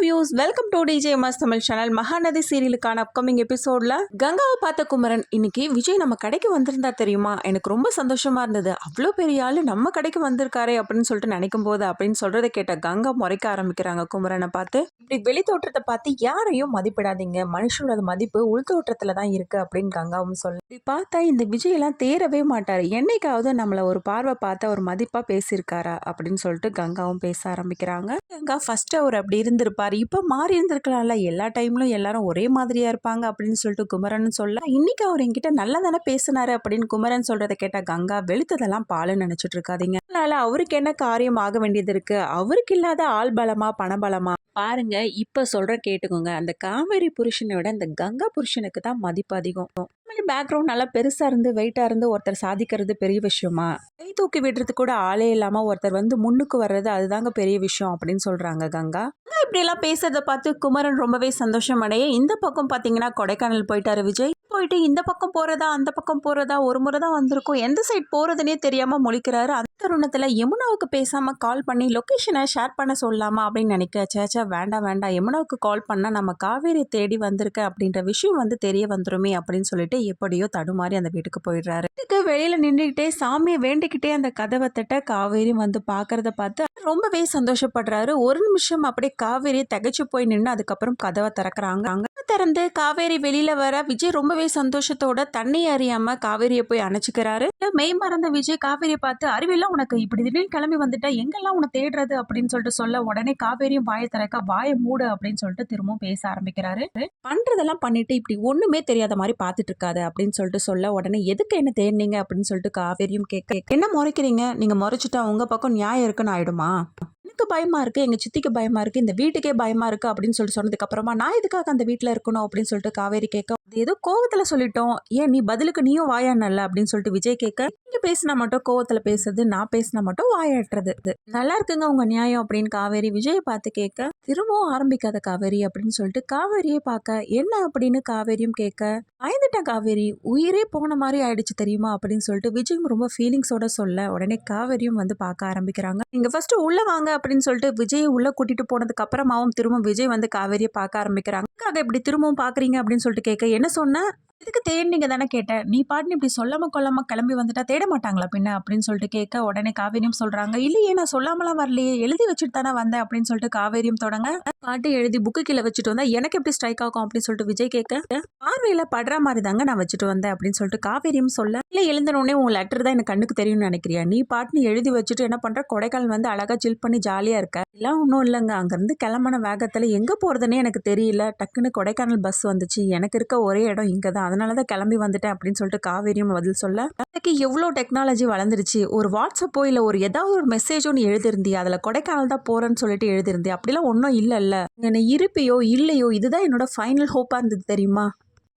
Views welcome to DJMS Tamil channel. Mahanadi சீரியலுக்கான upcoming எபிசோட்ல கங்காவை பார்த்த குமரன் இன்னைக்கு விஜய் நம்ம கடைக்கு வந்திருந்தா தெரியுமா, எனக்கு ரொம்ப சந்தோஷமா இருந்தது. அவ்வளோ பெரிய ஆளு நம்ம கடைக்கு வந்திருக்காரே அப்படின்னு சொல்லிட்டு நினைக்கும் போது அப்படின்னு சொல்றதை கேட்ட கங்கா முறைக்க ஆரம்பிக்கிறாங்க குமரனை பார்த்து. இப்படி வெளி தோற்றத்தை பார்த்து யாரையும் மதிப்பிடாதீங்க, மனுஷனோட மதிப்பு உள் தோற்றத்துல தான் இருக்கு அப்படின்னு கங்காவும் சொல்ல. இப்படி பார்த்தா இந்த விஜய் எல்லாம் தேரவே மாட்டாரு, என்னைக்காவது நம்மள ஒரு பார்வை பார்த்து ஒரு மதிப்பா பேசியிருக்காரா அப்படின்னு சொல்லிட்டு கங்காவும் பேச ஆரம்பிக்கிறாங்க. கங்கா ஃபர்ஸ்ட் அவர் அப்படி இருந்திருப்பாரு, இப்ப மாறி இருந்திருக்கலாம்ல, எல்லா டைம்லும் எல்லாரும் ஒரே மாதிரியா இருப்பாங்க அப்படின்னு சொல்லிட்டு குமரன் சொல்ல, இன்னைக்கு அவர் என்கிட்ட நல்லா தானே பேசினாரு அப்படின்னு குமரன் சொல்றதை கேட்டா கங்கா வெளுத்ததெல்லாம் பாலுன்னு நினைச்சிட்டு இருக்காதீங்க. அதனால அவருக்கு என்ன காரியம் ஆக வேண்டியது இருக்கு, அவருக்கு இல்லாத ஆள் பலமா பணபலமா பாருங்க. இப்ப சொல்ற கேட்டுக்கோங்க, அந்த காவேரி புருஷனை விட இந்த கங்கா புருஷனுக்கு தான் மதிப்பு அதிகம். பேக்ரவுண்ட் நல்லா பெருசா இருந்து வெயிட்டா இருந்து ஒருத்தர் சாதிக்கிறது பெரிய விஷயமா, கை தூக்கி விடுறது கூட ஆளே இல்லாம ஒருத்தர் வந்து முன்னுக்கு வர்றது அதுதாங்க பெரிய விஷயம் அப்படின்னு சொல்றாங்க கங்கா. இப்படி எல்லாம் பேசுறத பார்த்து குமரன் ரொம்பவே சந்தோஷம் அடைய, இந்த பக்கம் பாத்தீங்கன்னா கொடைக்கானல் போயிட்டாரு விஜய். போயிட்டு இந்த பக்கம் போறதா அந்த பக்கம் போறதா ஒரு முறை தான் வந்திருக்கும், எந்த சைட் போறதுன்னே தெரியாம முழிக்கிறாரு. அந்த தருணத்துல யமுனாவுக்கு பேசாம கால் பண்ணி லொகேஷனை ஷேர் பண்ண சொல்லலாமா அப்படின்னு நினைக்க, சேச்சா வேண்டாம் வேண்டாம், யமுனாவுக்கு கால் பண்ணா நம்ம காவேரி தேடி வந்திருக்க அப்படின்ற விஷயம் வந்து தெரிய வந்துருமே அப்படின்னு சொல்லிட்டு எப்படியோ தடுமாறி அந்த வீட்டுக்கு போயிடுறாரு. வீட்டுக்கு வெளியில நின்றுகிட்டே சாமியை வேண்டிக்கிட்டே அந்த கதவை தட்ட காவேரி வந்து பாக்குறத பார்த்து ரொம்பவே சந்தோஷப்படுறாரு. ஒரு நிமிஷம் அப்படியே காவேரி தகைச்சு போய் நின்று அதுக்கப்புறம் கதவை திறக்கிறாங்க. அங்க திறந்து காவேரி வெளியில வர விஜய் ரொம்பவே சந்தோஷத்தோட தண்ணி அறியாம காவேரியை போய் அணைச்சுக்கிறாரு. மெய் மறந்த விஜய் காவேரியை பார்த்து, அறிவியெல்லாம் உனக்கு இப்படி திடீர்னு கிளம்பி வந்துட்டா, எங்கெல்லாம் உன்னை தேடுறது அப்படின்னு சொல்லிட்டு சொல்ல, உடனே காவேரியும் வாயை திறக்க, வாயை மூடு அப்படின்னு சொல்லிட்டு திரும்பவும் பேச ஆரம்பிக்கிறாரு. பண்றதெல்லாம் பண்ணிட்டு இப்படி ஒண்ணுமே தெரியாத மாதிரி பாத்துட்டு இருக்காது அப்படின்னு சொல்லிட்டு சொல்ல, உடனே எதுக்கு என்ன தேடினீங்க அப்படின்னு சொல்லிட்டு காவேரியும் கேட்க, என்ன முறைக்கிறீங்க, நீங்க முறைச்சிட்டா உங்க பக்கம் நியாயம் இருக்குன்னு ஆயிடுமா, எனக்கு பயமா இருக்கு, எங்க சித்திக்கு பயமா இருக்கு, இந்த வீட்டுக்கே பயமா இருக்கு அப்படின்னு சொல்லிட்டு சொன்னதுக்கு அப்புறமா நான் எதுக்காக அந்த வீட்டுல இருக்கணும் அப்படின்னு சொல்லிட்டு காவேரி கேட்க, ஏதோ கோவத்துல சொல்லிட்டோம், ஏன் நீ பதிலுக்கு நீயும் வாயாடல அப்படின்னு சொல்லிட்டு விஜய் கேட்க, நீங்க பேசினா மட்டும் கோவத்துல பேசுறது, நான் பேசினா மட்டும் வாயாடுறது, நல்லா இருக்குங்க உங்க நியாயம் அப்படின்னு காவேரி விஜயை பார்த்து கேட்க, திரும்பவும் ஆரம்பிக்காத காவேரி அப்படின்னு சொல்லிட்டு காவேரியை பார்க்க, என்ன அப்படின்னு காவேரியும் கேட்க, பயந்துட்டேன் காவேரி, உயிரே போன மாதிரி ஆயிடுச்சு தெரியுமா அப்படின்னு சொல்லிட்டு விஜயும் ரொம்ப ஃபீலிங்ஸோட சொல்ல, உடனே காவேரியும் வந்து பார்க்க ஆரம்பிக்கிறாங்க. நீங்க ஃபர்ஸ்ட் உள்ள வாங்க அப்படின்னு சொல்லிட்டு விஜய் உள்ள கூட்டிட்டு போனதுக்கு அப்புறமாவும் திரும்ப விஜய் வந்து காவேரியை பார்க்க ஆரம்பிக்கிறாங்க. இப்படி திரும்பவும் பாக்குறீங்க அப்படின்னு சொல்லிட்டு கேட்க, என்ன சொன்ன, இதுக்கு தேடினீங்க தானே கேட்டேன், நீ பாட்டு இப்படி சொல்லாம கொள்ளாம கிளம்பி வந்துட்டா தேட மாட்டாங்களா பின்ன அப்படின்னு சொல்லிட்டு கேட்க, உடனே காவேரியும் சொல்றாங்க, இல்லையே நான் சொல்லாமலாம் வரலையே, எழுதி வச்சுட்டு தானே வந்தேன் அப்படின்னு சொல்லிட்டு காவேரியும் தொடங்க, பாட்டு எழுதி புக்கு கீழே வச்சுட்டு வந்தா எனக்கு எப்படி ஸ்ட்ரைக் ஆகும் அப்படின்னு சொல்லிட்டு விஜய் கேட்க, பார்வையில படுற மாதிரி தாங்க நான் வச்சுட்டு வந்தேன் அப்படின்னு சொல்லிட்டு காவேரியும் சொல்ல, இல்ல எழுந்தனோடனே உன் லெட்டர் தான் எனக்கு கண்ணுக்கு தெரியும்னு நினைக்கிறியா, நீ பாட்டுன்னு எழுதி வச்சுட்டு என்ன பண்ற, கொடைக்கானல் வந்து அழகா சில் பண்ணி ஜாலியா இருக்க, எல்லாம் ஒன்றும் இல்லைங்க, அங்கிருந்து கிளம்பின வேகத்துல எங்க போறதுன்னே எனக்கு தெரியல, டக்குன்னு கொடைக்கானல் பஸ் வந்துச்சு, எனக்கு இருக்க ஒரே இடம் இங்க தான், அதனாலதான் கிளம்பி வந்துட்டேன் அப்படின்னு சொல்லிட்டு காவேரியும் பதில் சொல்ல, எனக்கு எவ்வளோ டெக்னாலஜி வளர்ந்துருச்சு, ஒரு வாட்ஸ்அப்போ இல்ல ஒரு ஏதாவது ஒரு மெசேஜோ நீ எழுதிருந்தியா, அதுல கொடைக்கானல் தான் போறேன்னு சொல்லிட்டு எழுதிருந்தியா, அப்படிலாம் ஒன்றும் இல்லைல்ல, என்ன இருப்பியோ இல்லையோ இதுதான் என்னோட ஃபைனல் ஹோப்பா இருந்தது தெரியுமா,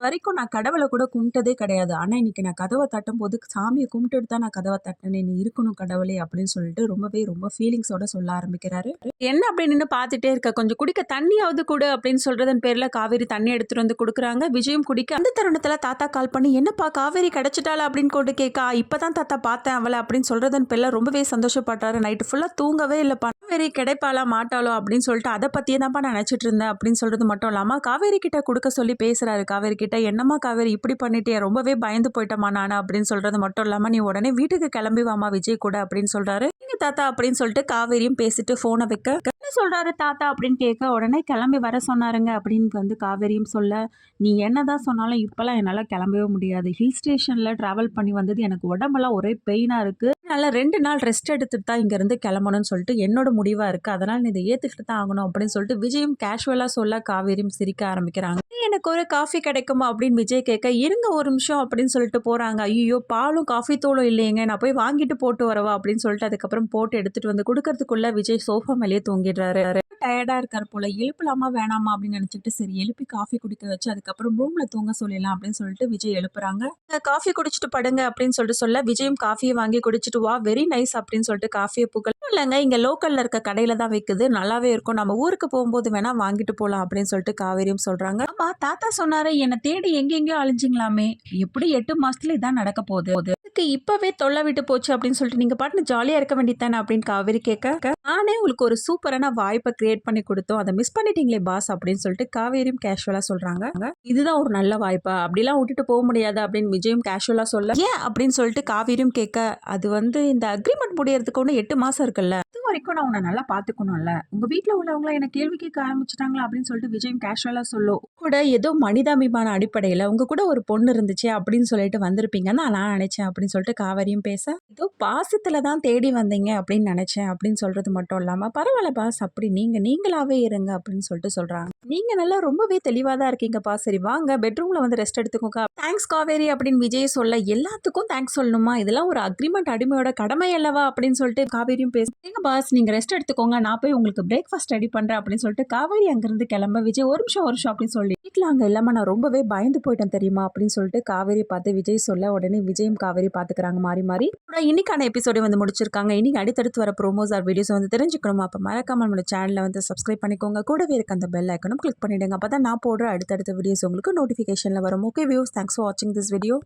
வரைக்கும் நான் கடவுளை கூட கும்பிட்டதே கிடையாது, ஆனா இன்னைக்கு நான் கதவை தட்டும் போது சாமியை கும்பிட்டுட்டு தான் நான் கதவை தட்டினேன், நீ இருக்கணும் கடவுளே அப்படின்னு சொல்லிட்டு ரொம்ப ஃபீலிங்ஸோட சொல்ல ஆரம்பிக்கிறாரு. என்ன அப்படின்னு பார்த்துட்டே இருக்க, கொஞ்சம் குடிக்க தண்ணியாவது கூட அப்படின்னு சொல்றதன் பேர்ல காவேரி தண்ணி எடுத்துட்டு வந்து கொடுக்குறாங்க. விஜயும் குடிக்க, அந்த தருணத்துல தாத்தா கால் பண்ணி, என்னப்பா காவேரி கிடைச்சிட்டாளா அப்படின்னு கொண்டு கேட்கா, இப்பதான் தாத்தா பார்த்தேன் அவளை அப்படின்னு சொல்றதன் பேர்ல ரொம்பவே சந்தோஷப்பட்டாரு. நைட்டு ஃபுல்லா தூங்கவே இல்லப்பா, காவேரி கிடைப்பாளா மாட்டாளோ அப்படின்னு சொல்லிட்டு அதை பத்தியே தான்ப்பா நான் நினைச்சிட்டு இருந்தேன் அப்படின்னு சொல்றது மட்டும் இல்லாம காவேரி கிட்ட கொடுக்க சொல்லி பேசுறாரு. காவேரி கிட்ட, என்னம்மா காவேரி இப்படி பண்ணிட்டே, ரொம்பவே பயந்து போயிட்டமா நானா அப்படின்னு சொல்றது மட்டும் இல்லாம, நீ உடனே வீட்டுக்கு கிளம்பி வாமா விஜய் கூட அப்படின்னு சொல்றாரு. நீங்க தாத்தா அப்படின்னு சொல்லிட்டு காவேரியும் பேசிட்டு போனை வைக்க, என்ன சொல்றாரு தாத்தா அப்படின்னு கேட்க, உடனே கிளம்பி வர சொன்னாருங்க அப்படின்னு வந்து காவேரியும் சொல்ல, நீ என்னதான் சொன்னாலும் இப்பெல்லாம் என்னால கிளம்பவே முடியாது, ஹில் ஸ்டேஷன்ல டிராவல் பண்ணி வந்தது எனக்கு உடம்பெல்லாம் ஒரே பெயினா இருக்கு, அதனால 2 நாள் ரெஸ்ட் எடுத்துட்டு தான் இங்க இருந்து கிளம்பணும்னு சொல்லிட்டு என்னோட முடிவா இருக்கு, அதனால நீ இதை ஏத்துக்கிட்டு தான் ஆகணும் அப்படின்னு சொல்லிட்டு விஜயும் கேஷுவலா சொல்ல காவேரியும் சிரிக்க ஆரம்பிக்கிறாங்க. எனக்கு ஒரு காஃபி கிடைக்குமா அப்படின்னு விஜய் கேட்க, இருங்க ஒரு நிமிஷம் அப்படின்னு சொல்லிட்டு போறாங்க. ஐயோ பாலும் காஃபி தூளும் இல்லையேங்க, நான் போய் வாங்கிட்டு போட்டு வரவா அப்படின்னு சொல்லிட்டு அதுக்கப்புறம் போட்டு எடுத்துட்டு வந்து கொடுக்கறதுக்குள்ள விஜய் சோஃபா மேலேயே தூங்கிடுறாரு. டயர்டா இருக்காரு போல, எழுப்பலாமா வேணாமா அப்படின்னு நினைச்சிட்டு சரி எழுப்பி காஃபி குடிக்க வச்சு அதுக்கப்புறம் ரூம்ல தூங்க சொல்லிடலாம் அப்படின்னு சொல்லிட்டு விஜய் எழுப்புறாங்க. காஃபி குடிச்சிட்டு படுங்க அப்படின்னு சொல்லிட்டு சொல்ல, விஜயும் காஃபியை வாங்கி குடிச்சிட்டு வா வெரி நைஸ் அப்படின்னு சொல்லிட்டு காஃபியை புகழ், இல்லைங்க இங்க லோக்கல்ல இருக்க கடையில தான் விற்குது, நல்லாவே இருக்கும், நம்ம ஊருக்கு போகும்போது வேணா வாங்கிட்டு போலாம் அப்படின்னு சொல்லிட்டு காவேரியும் சொல்றாங்க. ஆமா தாத்தா சொன்னாரு என்ன தேடி எங்கெங்கயோ அழிஞ்சிங்களாமே, எப்படி 8 மாசத்துல இதான் நடக்க போகுது, எதுக்கு இப்பவே தொல்லை விட்டு போச்சு அப்படின்னு சொல்லிட்டு நீங்க பாட்டு ஜாலியா இருக்க வேண்டியதானே அப்படின்னு காவேரி கேட்க, நானே உங்களுக்கு ஒரு சூப்பரான வாய்ப்பை கிரியேட் பண்ணி கொடுத்தோம், அதை மிஸ் பண்ணிட்டீங்களே பாஸ் அப்படின்னு சொல்லிட்டு காவேரியும் கேஷுவலா சொல்றாங்க. இதுதான் ஒரு நல்ல வாய்ப்பா, அப்படிலாம் விட்டுட்டு போக முடியாது அப்படின்னு விஜயும் கேஷுவலா சொல்ல, ஏன் அப்படின்னு சொல்லிட்டு காவேரியும் கேட்க, அது வந்து இந்த அக்ரிமெண்ட் முடியறதுக்கு ஒன்று 8 மாசம் இருக்குல்ல, இது வரைக்கும் நான் உன்னை நல்லா பாத்துக்கணும்ல, உங்க வீட்டுல உள்ளவங்கள என்ன கேள்வி கேட்க ஆரம்பிச்சிட்டாங்களா அப்படின்னு சொல்லிட்டு விஜயும் கேஷுவலா சொல்லும். கூட ஏதோ மனிதாபிமான அடிப்படையில உங்க கூட ஒரு பொண்ணு இருந்துச்சு அப்படின்னு சொல்லிட்டு வந்திருப்பீங்கன்னு நான் நினைச்சேன் அப்படின்னு சொல்லிட்டு காவேரியும் பேச, ஏதோ பாசத்துல தான் தேடி வந்தீங்க அப்படின்னு நினைச்சேன் அப்படின்னு சொல்றது மட்டும் இல்லாம, பரவாயில்ல பாஸ், அப்படி நீங்களாவே இருங்க அப்படின்னு சொல்லிட்டு சொல்றாங்க. நீங்க நல்லா ரொம்பவே தெளிவா தான் இருக்கீங்கப்பா, சரி வாங்க பெட்ரூம்ல வந்து ரெஸ்ட் எடுத்துக்கோங்க. தேங்க்ஸ் காவேரி அப்படின்னு விஜய் சொல்ல, எல்லாத்துக்கும் தேங்க்ஸ் சொல்லணுமா, இதெல்லாம் ஒரு அக்ரிமெண்ட் அடிமையோட கடமை அல்லவா அப்படின்னு சொல்லிட்டு காவேரியும் பேச, எங்க பாஸ் நீங்க ரெஸ்ட் எடுத்துக்கோங்க, நான் போய் உங்களுக்கு பிரேக்ஃபாஸ்ட் ரெடி பண்றேன் அப்படின்னு சொல்லிட்டு காவேரி அங்கிருந்து கிளம்ப, விஜய் ஒரு நிமிஷம் அப்படின்னு சொல்லி, வீட்டுல அங்க இல்லாம நான் ரொம்பவே பயந்து போயிட்டேன் தெரியுமா அப்படின்னு சொல்லிட்டு காவேரி பார்த்து விஜய் சொல்ல, உடனே விஜயும் காவேரி பாத்துக்கிறாங்க மாறி மாறி. இன்னைக்கான எபிசோட வந்து முடிச்சிருக்காங்க. இன்னைக்கு அடுத்தடுத்து வர ப்ரோமோஸ் ஆர் வீடியோஸ் வந்து தெரிஞ்சுக்கணுமா, அப்ப மறக்காம நம்மளோட சேனலை வந்து சப்ஸ்கிரைப் பண்ணிக்கோங்க, கூடவே இருக்க அந்த பெல் ஐக்கனும் கிளிக் பண்ணிடுங்க, அப்பதான் நான் போடுற அடுத்தடுத்த வீடியோஸ் உங்களுக்கு நோட்டிஃபிகேஷன்ல வரும். ஓகே வியூஸ், தேங்க்ஸ் ஃபார் வாட்சிங் திஸ் வீடியோ.